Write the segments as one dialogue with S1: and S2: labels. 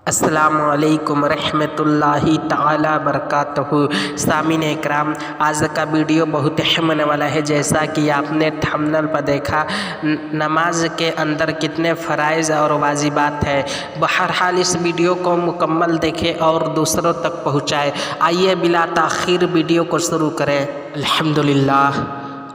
S1: السلام علیکم ورحمۃ اللہ تعالی وبرکاتہ۔ سامعین اکرام، آج کا ویڈیو بہت اہم ہونے والا ہے۔ جیسا کہ آپ نے تھمبنیل پر دیکھا، نماز کے اندر کتنے فرائض اور واجبات ہیں۔ بہرحال اس ویڈیو کو مکمل دیکھیں اور دوسروں تک پہنچائیں۔ آئیے بلا تاخیر ویڈیو کو شروع کریں۔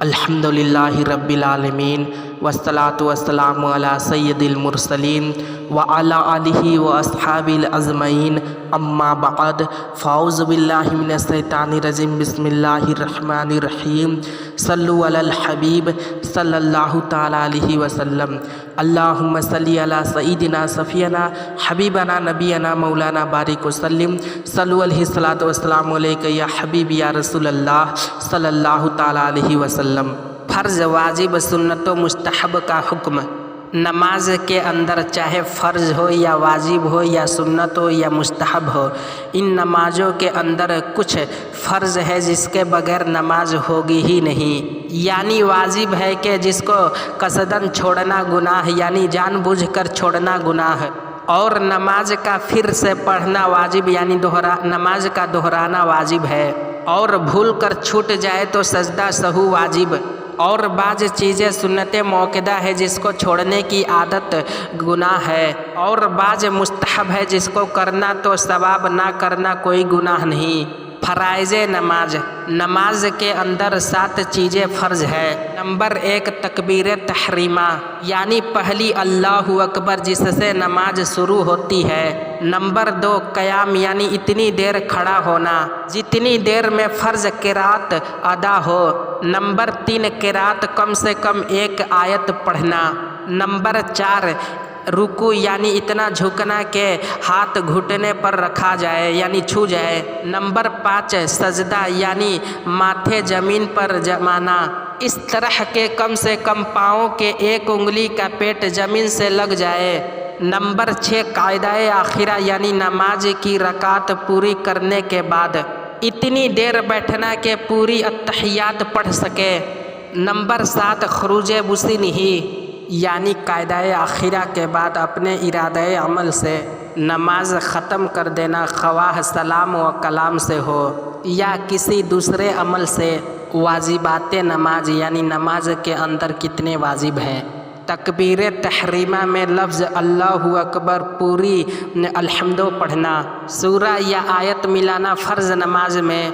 S1: الحمدللہ رب العالمین والصلاة والسلام علی سید المرسلین وعلی آلہ واصحابہ اجمعین، اما بعد، فاعوذ باللہ من الشیطان الرجیم، بسم اللہ الرحمن الرحیم، صلو علی الحبیب صلی اللہ تعالی علیہ وسلم، اللہم صلی علی سیدنا صفینا حبیبنا نبینا مولانا بارک وسلم، صلو علیہ الصلاۃ والسلام علیک یا حبیب یا رسول اللہ صلی اللہ تعالی علیہ وسلم۔ فرض، واجب، سنت و مستحب کا حکم۔ نماز کے اندر چاہے فرض ہو یا واجب ہو یا سنت ہو یا مستحب ہو، ان نمازوں کے اندر کچھ فرض ہے جس کے بغیر نماز ہوگی ہی نہیں، یعنی واجب ہے کہ جس کو قصداً چھوڑنا گناہ، یعنی جان بوجھ کر چھوڑنا گناہ، اور نماز کا پھر سے پڑھنا واجب، یعنی نماز کا دہرانا واجب ہے، اور بھول کر چھوٹ جائے تو سجدہ سہو واجب، اور بعض چیزیں سنت موقدہ ہے جس کو چھوڑنے کی عادت گناہ ہے، اور بعض مستحب ہے جس کو کرنا تو ثواب، نہ کرنا کوئی گناہ نہیں۔ فرائض نماز۔ نماز کے اندر 7 چیزیں فرض ہے۔ نمبر 1، تکبیر تحریمہ، یعنی پہلی اللہ اکبر جس سے نماز شروع ہوتی ہے۔ نمبر 2، قیام، یعنی اتنی دیر کھڑا ہونا جتنی دیر میں فرض قرات ادا ہو۔ نمبر 3، قرات کم سے کم 1 آیت پڑھنا۔ نمبر 4، رکوع، یعنی اتنا جھکنا کہ ہاتھ گھٹنے پر رکھا جائے، یعنی چھو جائے۔ نمبر 5، سجدہ، یعنی ماتھے زمین پر جمانا، اس طرح کہ کم سے کم پاؤں کے 1 انگلی کا پیٹ زمین سے لگ جائے۔ نمبر 6، قاعدہ آخرہ، یعنی نماز کی رکعت پوری کرنے کے بعد اتنی دیر بیٹھنا کہ پوری اتحیات پڑھ سکے۔ نمبر 7، خروج بسنہ، یعنی قاعدہ آخرہ کے بعد اپنے ارادہ عمل سے نماز ختم کر دینا، خواہ سلام و کلام سے ہو یا کسی دوسرے عمل سے۔ واجبات نماز، یعنی نماز کے اندر کتنے واجب ہیں۔ تکبیر تحریمہ میں لفظ اللہ اکبر، پوری الحمد پڑھنا، سورہ یا آیت ملانا فرض نماز میں۔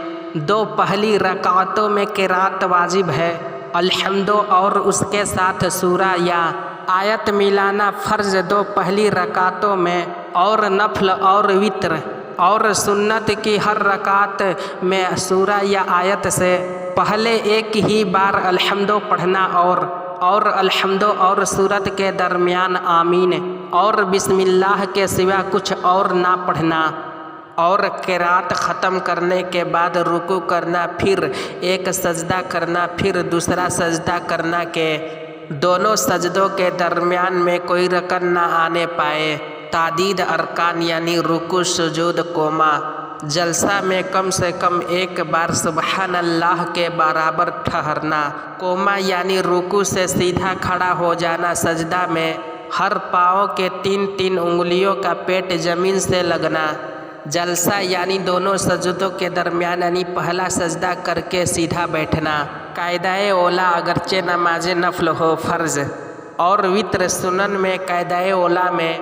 S1: 2 پہلی رکعتوں میں قرات واجب ہے، الحمد اور اس کے ساتھ سورہ یا آیت ملانا فرض 2 پہلی رکعتوں میں، اور نفل اور وتر اور سنت کی ہر رکعت میں سورہ یا آیت سے پہلے 1 ہی بار الحمد پڑھنا، اور الحمد اور سورت کے درمیان آمین اور بسم اللہ کے سوا کچھ اور نہ پڑھنا، اور قرات ختم کرنے کے بعد رکوع کرنا، پھر 1 سجدہ کرنا، پھر دوسرا سجدہ کرنا کہ دونوں سجدوں کے درمیان میں کوئی رکن نہ آنے پائے۔ تعدید ارکان، یعنی رکوع، سجود، قوما۔ جلسہ میں کم سے کم 1 بار سبحان اللہ کے برابر ٹھہرنا۔ قوما، یعنی رکوع سے سیدھا کھڑا ہو جانا۔ سجدہ میں ہر پاؤں کے 3 انگلیوں کا پیٹ زمین سے لگنا۔ جلسہ، یعنی دونوں سجدوں کے درمیان، یعنی پہلا سجدہ کر کے سیدھا بیٹھنا۔ قاعدہ اولا، اگرچہ نماز نفل ہو فرض، اور وتر سنن میں قاعدہ اولا میں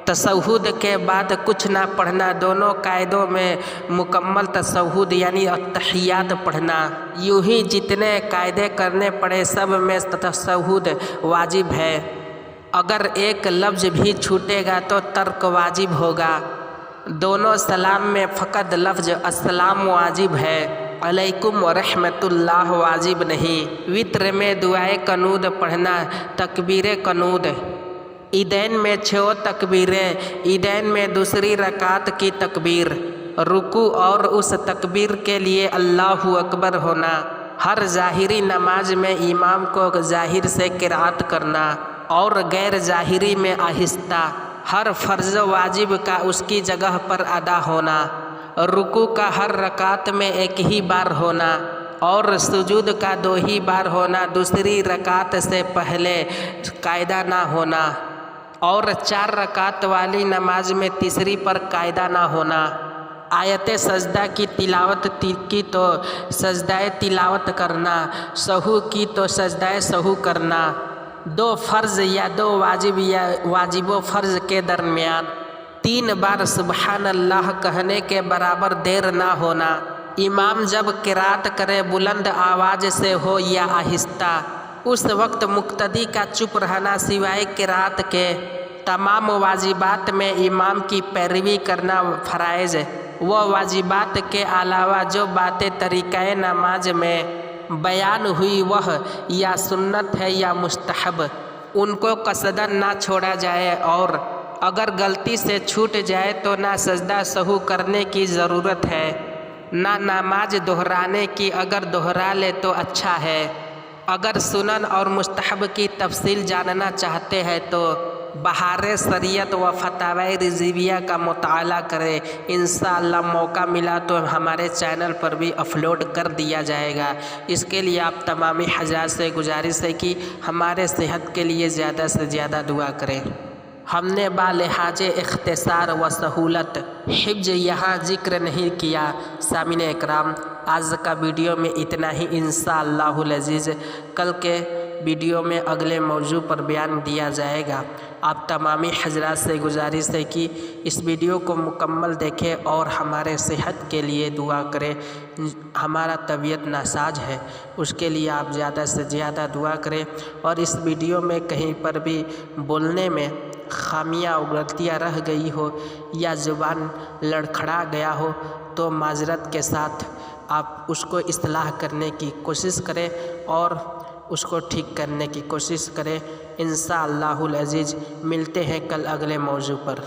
S1: تشہد کے بعد کچھ نہ پڑھنا، دونوں قاعدوں میں مکمل تشہد یعنی اتحیات پڑھنا۔ یوں ہی جتنے قاعدے کرنے پڑے سب میں تشہد واجب ہے، اگر 1 لفظ بھی چھوٹے گا تو ترک واجب ہوگا۔ دونوں سلام میں فقط لفظ السلام واجب ہے، علیکم ورحمۃ اللہ واجب نہیں۔ وتر میں دعائے قنوت پڑھنا، تکبیر قنوت۔ عیدین میں 6 تکبیریں، عیدین میں دوسری رکعت کی تکبیر، رکوع اور اس تکبیر کے لیے اللہ اکبر ہونا۔ ہر ظاہری نماز میں امام کو ظاہر سے قرات کرنا اور غیر ظاہری میں آہستہ۔ ہر فرض واجب کا اس کی جگہ پر ادا ہونا، رکوع کا ہر رکعت میں 1 ہی بار ہونا، اور سجود کا 2 ہی بار ہونا، دوسری رکعت سے پہلے قاعدہ نہ ہونا۔ اور 4 رکعت والی نماز میں تیسری پر قاعدہ نہ ہونا۔ آیت سجدہ کی تلاوت کی تو سجدہ تلاوت کرنا، سہو کی تو سجدہ سہو کرنا، 2 فرض یا 2 واجب یا واجب و فرض کے درمیان 3 بار سبحان اللہ کہنے کے برابر دیر نہ ہونا۔ امام جب قرات کرے بلند آواز سے ہو یا آہستہ، اس وقت مقتدی کا چپ رہنا سوائے قرات کے۔ تمام واجبات میں امام کی پیروی کرنا فرائض، وہ واجبات کے علاوہ جو باتیں طریقہ نماز میں بیان ہوئی وہ یا سنت ہے یا مستحب، ان کو قصداً نہ چھوڑا جائے، اور اگر غلطی سے چھوٹ جائے تو نہ سجدہ سہو کرنے کی ضرورت ہے نہ نماز دہرانے کی، اگر دہرا لے تو اچھا ہے۔ اگر سنن اور مستحب کی تفصیل جاننا چاہتے ہیں تو بہار شریعت و فتاوی رضویہ کا مطالعہ کریں، انشاءاللہ موقع ملا تو ہمارے چینل پر بھی اپلوڈ کر دیا جائے گا۔ اس کے لیے آپ تمامی حضرات سے گزارش ہے کہ ہمارے صحت کے لیے زیادہ سے زیادہ دعا کریں۔ ہم نے بالحاظ اختصار و سہولت حفظ یہاں ذکر نہیں کیا۔ سامعین اکرام، آج کا ویڈیو میں اتنا ہی، انشاءاللہ العزیز کل کے ویڈیو میں اگلے موضوع پر بیان دیا جائے گا۔ آپ تمامی حضرات سے گزارش ہے کہ اس ویڈیو کو مکمل دیکھیں اور ہمارے صحت کے لیے دعا کریں۔ ہمارا طبیعت ناساز ہے، اس کے لیے آپ زیادہ سے زیادہ دعا کریں، اور اس ویڈیو میں کہیں پر بھی بولنے میں خامیاں غلطیاں رہ گئی ہو یا زبان لڑکھڑا گیا ہو تو معذرت کے ساتھ آپ اس کو اصلاح کرنے کی کوشش کریں اور اس کو ٹھیک کرنے کی کوشش کریں۔ انشاءاللہ العزیز ملتے ہیں کل اگلے موضوع پر۔